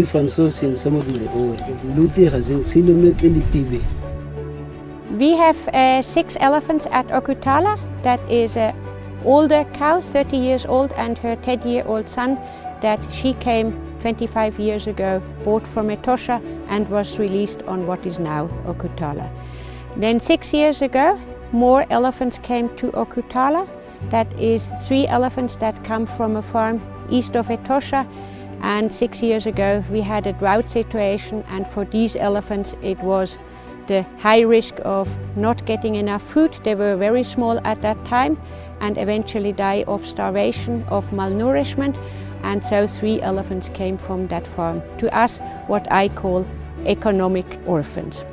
Meneer Fransos in some of the Lute has seen them in the TV. We have 6 elephants at Okutala. That is an older cow, 30 years old, and her 10-year-old son that she came 25 years ago, bought from Etosha and was released on what is now Okutala. Then 6 years ago, more elephants came to Okutala. That is 3 elephants that come from a farm east of Etosha. And 6 years ago we had a drought situation, and for these elephants it was the high risk of not getting enough food. They were very small at that time and eventually die of starvation, of malnourishment. And so 3 elephants came from that farm to us, what I call economic orphans.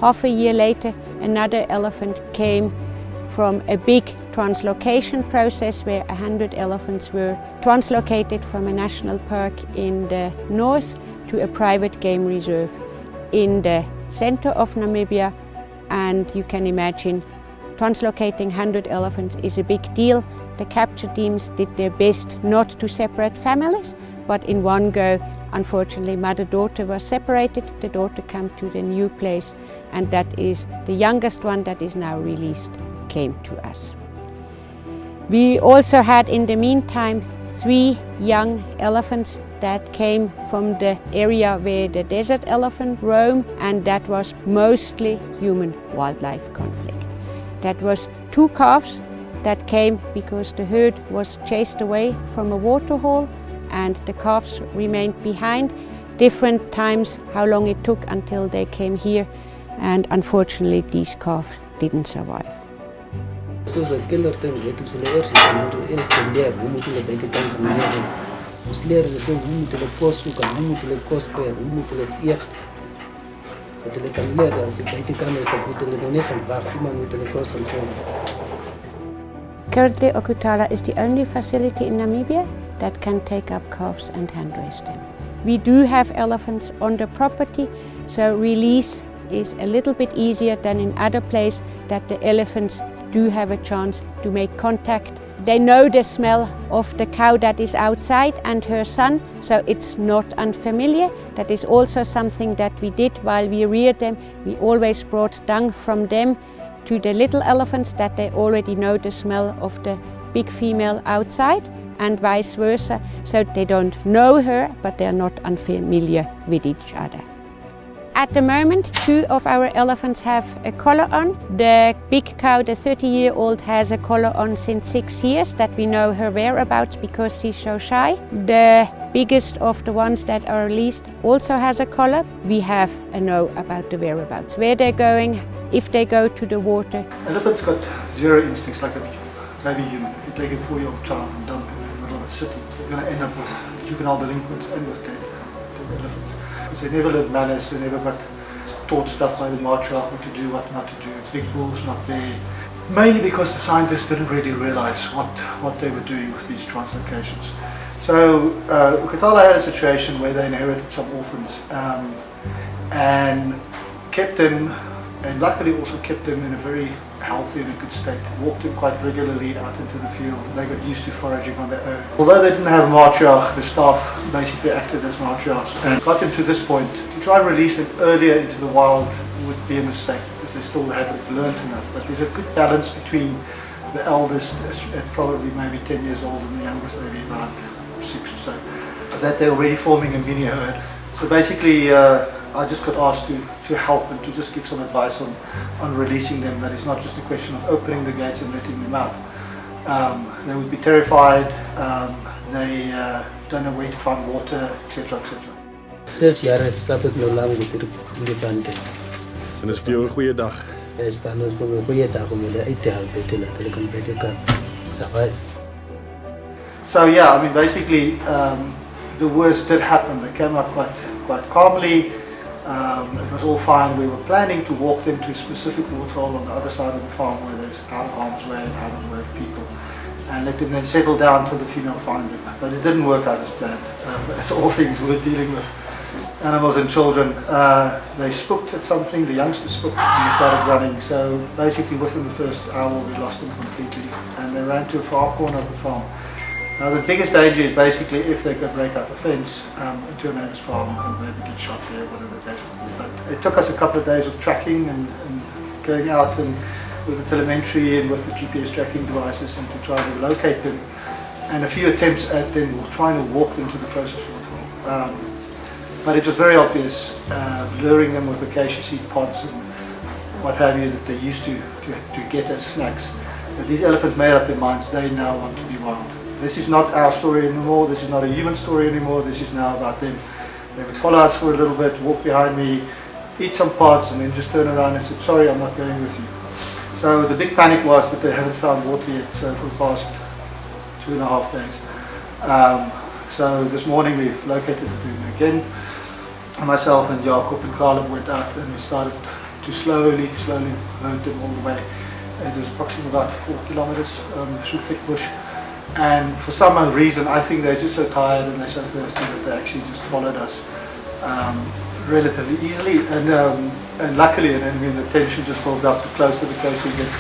Half a year later, another elephant came from a big translocation process where 100 elephants were translocated from a national park in the north to a private game reserve in the center of Namibia. And you can imagine, translocating 100 elephants is a big deal. The capture teams did their best not to separate families, but in one go, unfortunately, mother-daughter was separated. The daughter came to the new place, and that is the youngest one that is now released, came to us. We also had in the meantime 3 young elephants that came from the area where the desert elephant roam, and that was mostly human-wildlife conflict. That was 2 calves that came because the herd was chased away from a waterhole and the calves remained behind. Different times how long it took until they came here, and unfortunately these calves didn't survive. Soos 'n kindertjie weet hoe hulle eers leer hoe moet hulle by die kant van die lewe. Ons leer hulle so hoe moet hulle kos soek, hoe moet hulle kos kry, hoe moet hulle eet. Dat hulle kan leer as jy by die kant is, dat moet hulle nog nie gaan wag, iemand moet hulle kos gaan gee. Currently Okutala is the only facility in Namibia that can take up calves and hand raise them. We do have elephants on the property, so release is a little bit easier than in other places, that the elephants do have a chance to make contact. They know the smell of the cow that is outside and her son, so it's not unfamiliar. That is also something that we did while we reared them. We always brought dung from them to the little elephants, that they already know the smell of the big female outside, and vice versa, so they don't know her, but they're not unfamiliar with each other. At the moment, 2 of our elephants have a collar on. The big cow, the 30-year-old, has a collar on since 6 years, that we know her whereabouts because she's so shy. The biggest of the ones that are released also has a collar. We have a know about the whereabouts, where they're going, if they go to the water. Elephants got 0 instincts like a baby human. You take a 4-year-old child and dump him in the middle of a city, you're going to end up with juvenile delinquents and with dead elephants. Because they never learned manners, they never got taught stuff by the matriarch, what to do, what not to do. Big bulls not there. Mainly because the scientists didn't really realize what they were doing with these translocations. So Okutala had a situation where they inherited some orphans and kept them, and luckily also kept them in a very healthy and a good state. Walked them quite regularly out into the field. They got used to foraging on their own. Although they didn't have a matriarch, the staff basically acted as matriarchs and got them to this point. To try and release them earlier into the wild would be a mistake because they still haven't learned enough. But there's a good balance between the eldest at probably maybe 10 years old and the youngest maybe about 6 or so. That they're already forming a mini herd. So basically I just got asked to help and to just give some advice on releasing them. That is not just a question of opening the gates and letting them out. They would be terrified, they don't know where to find water, etc. etc. 6 jaar stap ek nou lang met die olifante. En dis vir jou 'n goeie dag. Dit is dan 'n goeie dag om hulle uit te help, te laat hulle kan beter kan survive. So yeah, I mean basically the worst did happen. They came up quite calmly. It was all fine. We were planning to walk them to a specific waterhole on the other side of the farm where there's out of harm's way and out of the way of people, and let them then settle down till the female find them. But it didn't work out as planned. As all things we're dealing with animals and children, they spooked at something. The youngsters spooked and they started running. So basically within the first hour we lost them completely, and they ran to a far corner of the farm. Now the biggest danger is basically if they could break out a fence into a neighbour's farm and maybe get shot there, whatever the case would be. But it took us a couple of days of tracking and going out and with the telemetry and with the GPS tracking devices and to try to locate them, and a few attempts at them trying to walk them to the closest waterhole. But it was very obvious, luring them with acacia seed pods and what have you that they used to get as snacks, that these elephants made up their minds they now want to be wild. This is not our story anymore, this is not a human story anymore, this is now about them. They would follow us for a little bit, walk behind me, eat some pods and then just turn around and say, sorry, I'm not going with you. So the big panic was that they haven't found water yet, so for the past 2.5 days. So this morning we located it again. Myself and Jacob and Caleb went out and we started to slowly herd them all the way. It was approximately about 4 kilometers through thick bush. And for some reason, I think they're just so tired and they're so thirsty that they actually just followed us relatively easily. And luckily, and then when the tension just builds up, the closer we get.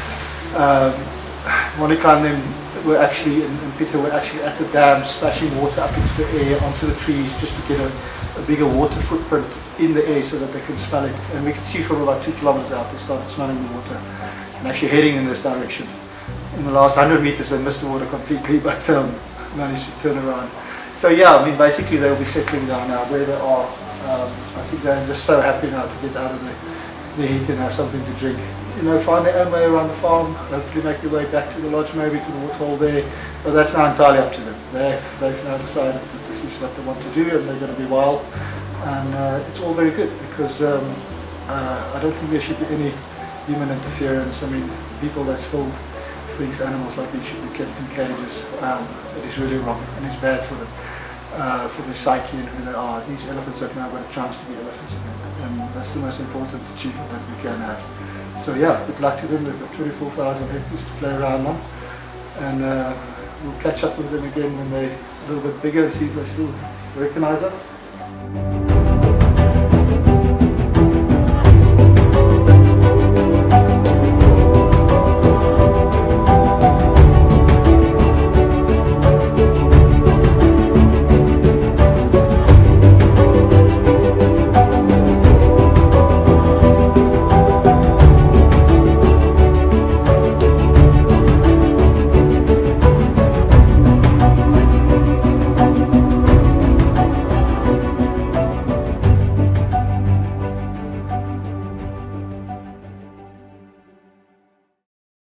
Monica and them were actually, and Peter were actually at the dam splashing water up into the air, onto the trees, just to get a bigger water footprint in the air so that they can smell it. And we could see from about 2 kilometers out, they started smelling the water and actually heading in this direction. In the last 100 meters, they missed the water completely, but managed to turn around. So yeah, I mean, basically they'll be settling down now where they are. I think they're just so happy now to get out of the heat and have something to drink. You know, find their own way around the farm, hopefully make their way back to the lodge, maybe to the waterhole there. But that's now entirely up to them. They've now decided that this is what they want to do and they're going to be wild. And it's all very good because I don't think there should be any human interference. I mean, people that still think animals like these should be kept in cages, it is really wrong and it's bad for them. For their psyche and who they are. These elephants have now got a chance to be elephants again, and that's the most important achievement that we can have. So yeah, good luck to them. They've got 24,000 hectares to play around on, and we'll catch up with them again when they're a little bit bigger and see if they still recognize us.